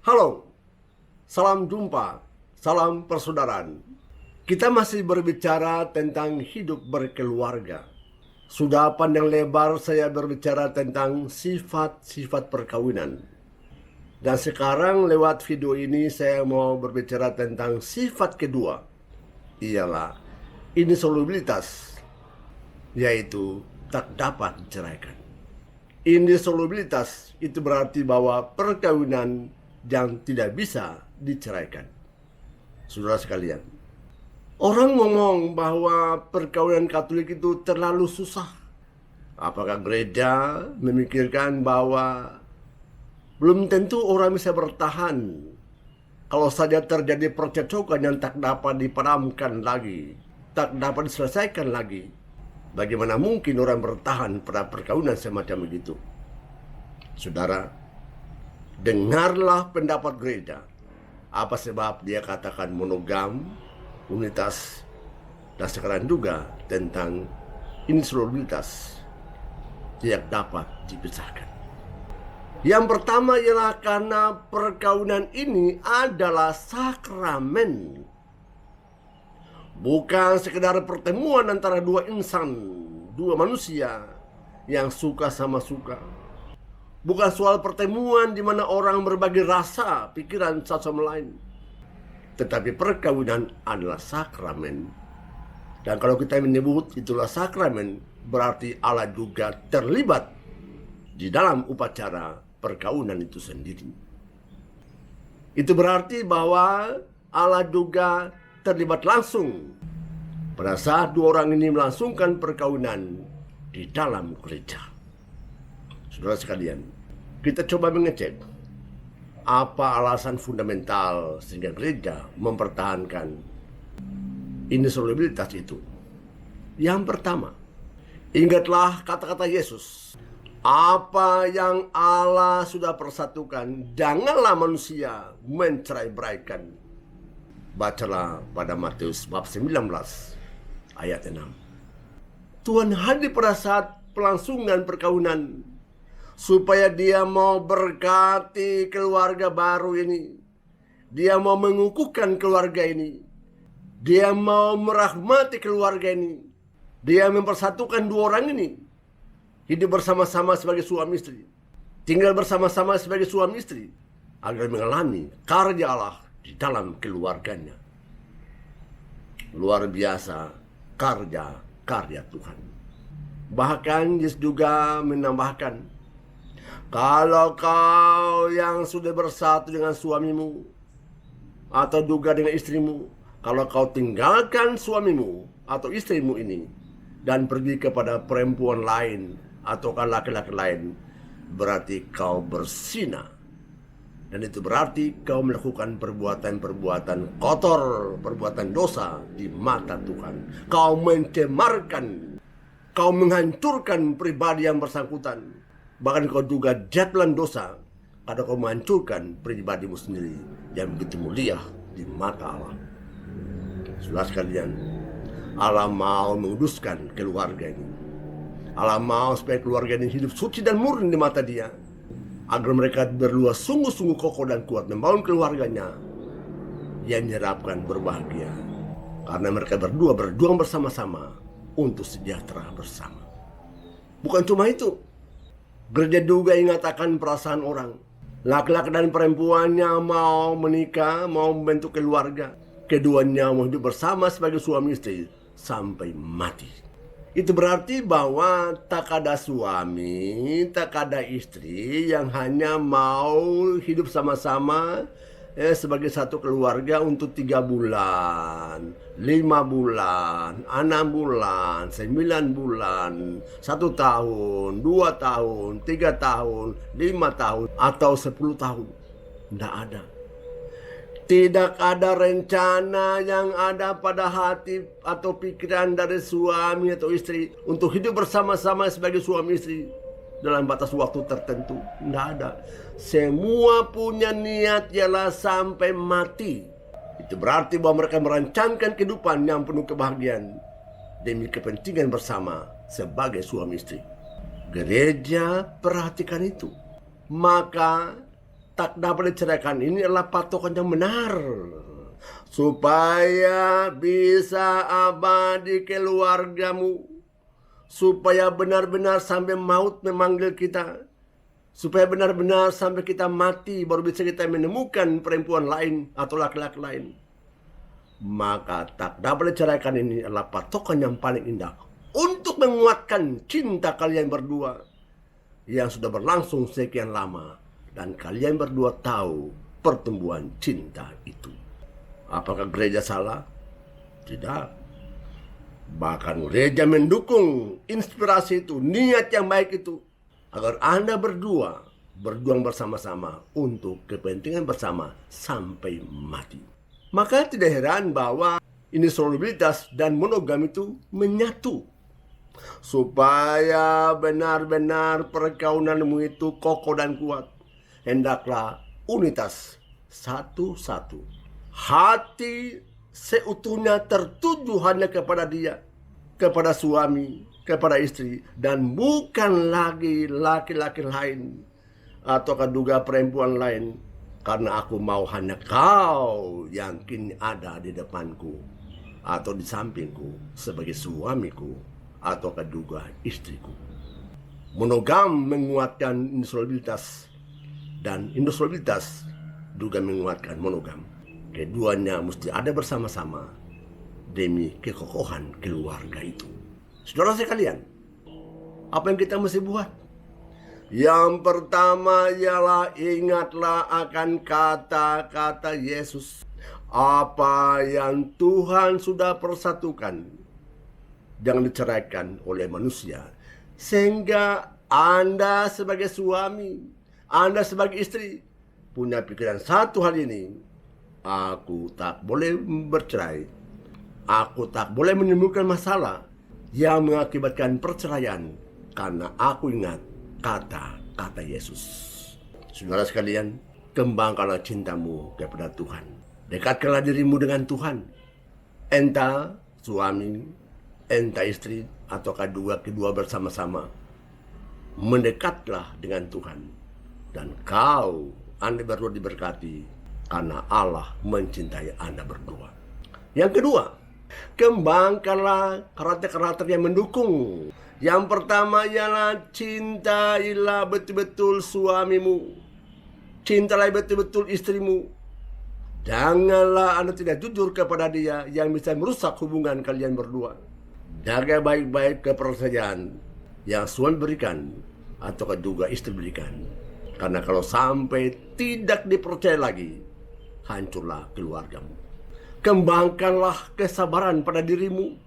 Halo, salam jumpa, salam persaudaraan. Kita masih berbicara tentang hidup berkeluarga. Sudah pandang lebar saya berbicara tentang sifat-sifat perkawinan. Dan sekarang lewat video ini saya mau berbicara tentang sifat kedua. Ialah indissolubilitas, yaitu tak dapat diceraikan. Indissolubilitas itu berarti bahwa perkawinan yang tidak bisa diceraikan. Saudara sekalian, orang ngomong bahwa perkawinan Katolik itu terlalu susah. Apakah gereja memikirkan bahwa belum tentu orang bisa bertahan kalau saja terjadi percecokan yang tak dapat dipadamkan lagi, tak dapat diselesaikan lagi? Bagaimana mungkin orang bertahan pada perkawinan semacam begitu? Saudara, dengarlah pendapat gereja. Apa sebab dia katakan monogam, unitas, dan sekarang juga tentang indissolubilitas tidak dapat dipisahkan. Yang pertama ialah karena perkawinan ini adalah sakramen. Bukan sekedar pertemuan antara dua insan, dua manusia yang suka sama suka. Bukan soal pertemuan di mana orang berbagi rasa, pikiran satu sama lain. Tetapi perkawinan adalah sakramen. Dan kalau kita menyebut itulah sakramen, berarti Allah juga terlibat di dalam upacara perkawinan itu sendiri. Itu berarti bahwa Allah juga terlibat langsung pada saat dua orang ini melangsungkan perkawinan di dalam gereja. Saudara sekalian, kita coba mengecek apa alasan fundamental sehingga gereja mempertahankan indissolubilitas itu. Yang pertama, ingatlah kata-kata Yesus, apa yang Allah sudah persatukan, janganlah manusia mencerai-beraikan. Bacalah pada Matius bab 19 ayat 6. Tuhan hadir pada saat pelangsungan perkawinan supaya dia mau berkati keluarga baru ini. Dia mau mengukuhkan keluarga ini. Dia mau merahmati keluarga ini. Dia mempersatukan dua orang ini. Hidup bersama-sama sebagai suami istri. Tinggal bersama-sama sebagai suami istri. Agar mengalami karya Allah di dalam keluarganya. Luar biasa karya Tuhan. Bahkan Yesus juga menambahkan, kalau kau yang sudah bersatu dengan suamimu atau juga dengan istrimu, kalau kau tinggalkan suamimu atau istrimu ini dan pergi kepada perempuan lain atau laki-laki lain, berarti kau berzina. Dan itu berarti kau melakukan perbuatan-perbuatan kotor, perbuatan dosa di mata Tuhan. Kau mencemarkan, kau menghancurkan pribadi yang bersangkutan. Bahkan kau juga jatuh dosa karena kau menghancurkan pribadimu sendiri yang begitu mulia di mata Allah. Saudara sekalian, Allah mau menguduskan keluarga ini. Allah mau supaya keluarga ini hidup suci dan murni di mata Dia, agar mereka berdua sungguh-sungguh kokoh dan kuat membangun keluarganya yang diharapkan berbahagia. Karena mereka berdua berjuang bersama-sama untuk sejahtera bersama. Bukan cuma itu, gereja juga ingatakan perasaan orang. Laki-laki dan perempuannya mau menikah, mau membentuk keluarga. Keduanya mau hidup bersama sebagai suami istri sampai mati. Itu berarti bahwa tak ada suami, tak ada istri yang hanya mau hidup sama-sama sebagai satu keluarga untuk 3 bulan, 5 bulan, 6 bulan, 9 bulan, 1 tahun, 2 tahun, 3 tahun, 5 tahun, atau 10 tahun. Tidak ada. Tidak ada rencana yang ada pada hati atau pikiran dari suami atau istri untuk hidup bersama-sama sebagai suami istri dalam batas waktu tertentu. Tidak ada. Semua punya niat ialah sampai mati. Itu berarti bahwa mereka merancangkan kehidupan yang penuh kebahagiaan demi kepentingan bersama sebagai suami istri. Gereja perhatikan itu. Maka tak dapat diceraikan ini adalah patokan yang benar. Supaya bisa abadi keluargamu. Supaya benar-benar sampai maut memanggil kita. Supaya benar-benar sampai kita mati baru bisa kita menemukan perempuan lain atau laki-laki lain. Maka tak dapat diceraikan ini adalah patokan yang paling indah untuk menguatkan cinta kalian berdua yang sudah berlangsung sekian lama. Dan kalian berdua tahu pertumbuhan cinta itu. Apakah gereja salah? Tidak. Bahkan gereja mendukung inspirasi itu, niat yang baik itu. Agar Anda berdua berjuang bersama-sama untuk kepentingan bersama sampai mati. Maka tidak heran bahwa insolabilitas dan monogami itu menyatu. Supaya benar-benar perkaunanmu itu kokoh dan kuat. Hendaklah unitas satu-satu. Hati seutuhnya tertuju hanya kepada dia, kepada suami, kepada istri, dan bukan lagi laki-laki lain atau juga perempuan lain, karena aku mau hanya kau yang kini ada di depanku atau di sampingku sebagai suamiku atau juga istriku. Monogam menguatkan insolabilitas dan insolabilitas juga menguatkan monogam. Keduanya mesti ada bersama-sama demi kekokohan keluarga itu. Saudara sekalian, apa yang kita mesti buat? Yang pertama ialah ingatlah akan kata-kata Yesus. Apa yang Tuhan sudah persatukan, jangan diceraikan oleh manusia. Sehingga Anda sebagai suami, Anda sebagai istri, punya pikiran satu hal ini. Aku tak boleh bercerai. Aku tak boleh menimbulkan masalah yang mengakibatkan perceraian, karena aku ingat kata-kata Yesus. Saudara sekalian, kembangkanlah cintamu kepada Tuhan. Dekatkanlah dirimu dengan Tuhan. Entah suami, entah istri, atau kedua bersama-sama. Mendekatlah dengan Tuhan. Dan Anda berdua diberkati, karena Allah mencintai Anda berdua. Yang kedua, kembangkanlah karakter-karakter yang mendukung. Yang pertama ialah cintailah betul-betul suamimu. Cintailah betul-betul istrimu. Janganlah Anda tidak jujur kepada dia yang bisa merusak hubungan kalian berdua. Jaga baik-baik kepercayaan yang suami berikan atau juga istri berikan. Karena kalau sampai tidak dipercaya lagi, hancurlah keluargamu. Kembangkanlah kesabaran pada dirimu.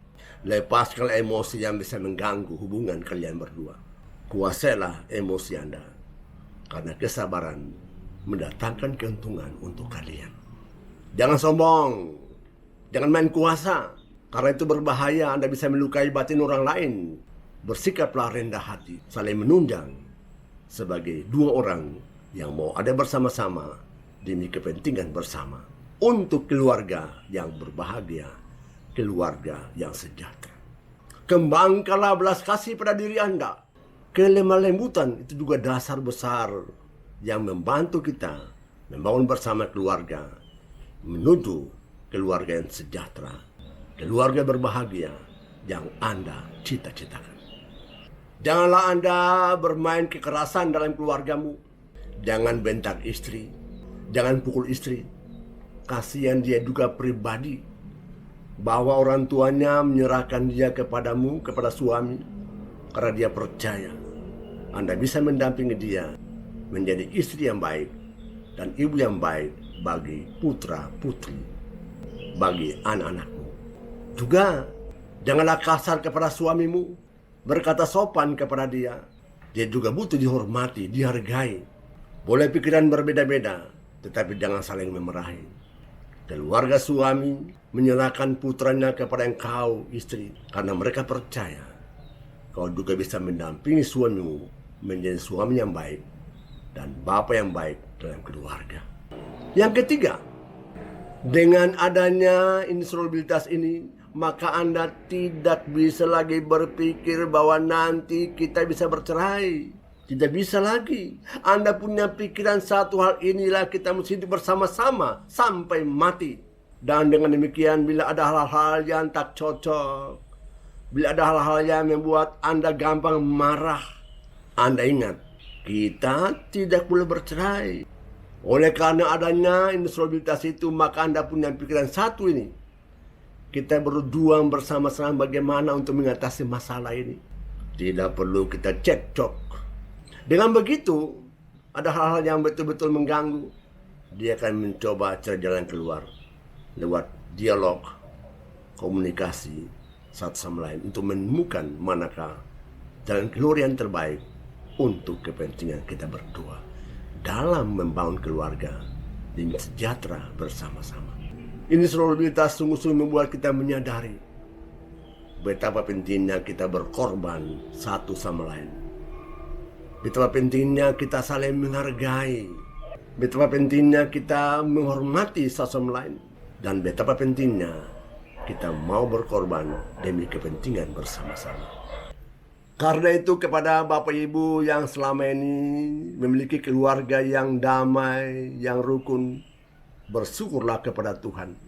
Lepaskanlah emosi yang bisa mengganggu hubungan kalian berdua. Kuasailah emosi Anda. Karena kesabaran mendatangkan keuntungan untuk kalian. Jangan sombong. Jangan main kuasa. Karena itu berbahaya, Anda bisa melukai batin orang lain. Bersikaplah rendah hati, saling menunjang. Sebagai dua orang yang mau ada bersama-sama demi kepentingan bersama. Untuk keluarga yang berbahagia, keluarga yang sejahtera. Kembangkanlah belas kasih pada diri Anda. Kelemah lembutan itu juga dasar besar yang membantu kita membangun bersama keluarga menuju keluarga yang sejahtera, keluarga berbahagia yang Anda cita-citakan. Janganlah Anda bermain kekerasan dalam keluargamu. Jangan bentak istri, jangan pukul istri. Kasihan dia juga pribadi, bahwa orang tuanya menyerahkan dia kepadamu, kepada suami, karena dia percaya Anda bisa mendampingi dia menjadi istri yang baik dan ibu yang baik bagi putra putri, bagi anak-anakmu. Juga janganlah kasar kepada suamimu, berkata sopan kepada dia. Dia juga butuh dihormati, dihargai. Boleh pikiran berbeda-beda, tetapi jangan saling memarahi. Keluarga suami menyerahkan putranya kepada engkau istri, karena mereka percaya kau juga bisa mendampingi suamimu menjadi suami yang baik dan bapak yang baik dalam keluarga. Yang ketiga, dengan adanya insolabilitas ini, maka Anda tidak bisa lagi berpikir bahwa nanti kita bisa bercerai. Tidak bisa lagi. Anda punya pikiran satu hal inilah kita mesti hidup bersama-sama sampai mati. Dan dengan demikian bila ada hal-hal yang tak cocok, bila ada hal-hal yang membuat Anda gampang marah, Anda ingat, kita tidak boleh bercerai. Oleh karena adanya insolidaritas itu, maka Anda punya pikiran satu ini. Kita berjuang bersama-sama bagaimana untuk mengatasi masalah ini. Tidak perlu kita cekcok. Dengan begitu, ada hal-hal yang betul-betul mengganggu. Dia akan mencoba cari jalan keluar lewat dialog, komunikasi satu sama lain untuk menemukan manakah jalan keluar yang terbaik untuk kepentingan kita berdua dalam membangun keluarga dan sejahtera bersama-sama. Ini solidaritas sungguh-sungguh membuat kita menyadari betapa pentingnya kita berkorban satu sama lain. Betapa pentingnya kita saling menghargai. Betapa pentingnya kita menghormati satu sama lain. Dan betapa pentingnya kita mau berkorban demi kepentingan bersama-sama. Karena itu kepada Bapak Ibu yang selama ini memiliki keluarga yang damai, yang rukun, bersyukurlah kepada Tuhan.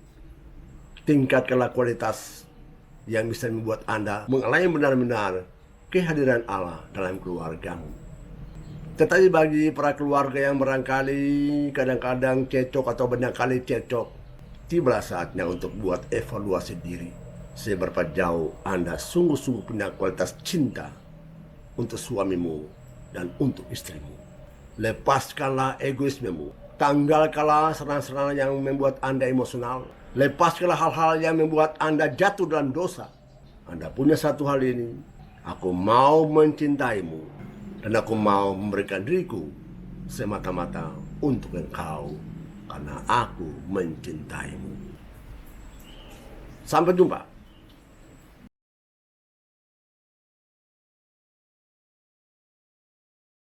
Tingkatkanlah kualitas yang bisa membuat Anda mengalami benar-benar kehadiran Allah dalam keluargamu. Tetapi bagi para keluarga yang barangkali kadang-kadang cecok atau barangkali cecok, tibalah saatnya untuk buat evaluasi diri. Seberapa jauh Anda sungguh-sungguh punya kualitas cinta untuk suamimu dan untuk istrimu. Lepaskanlah egoismemu. Tanggalkanlah serangan-serangan yang membuat Anda emosional. Lepaskanlah hal-hal yang membuat Anda jatuh dalam dosa. Anda punya satu hal ini. Aku mau mencintaimu. Dan aku mau memberikan diriku semata-mata untuk engkau. Karena aku mencintaimu. Sampai jumpa.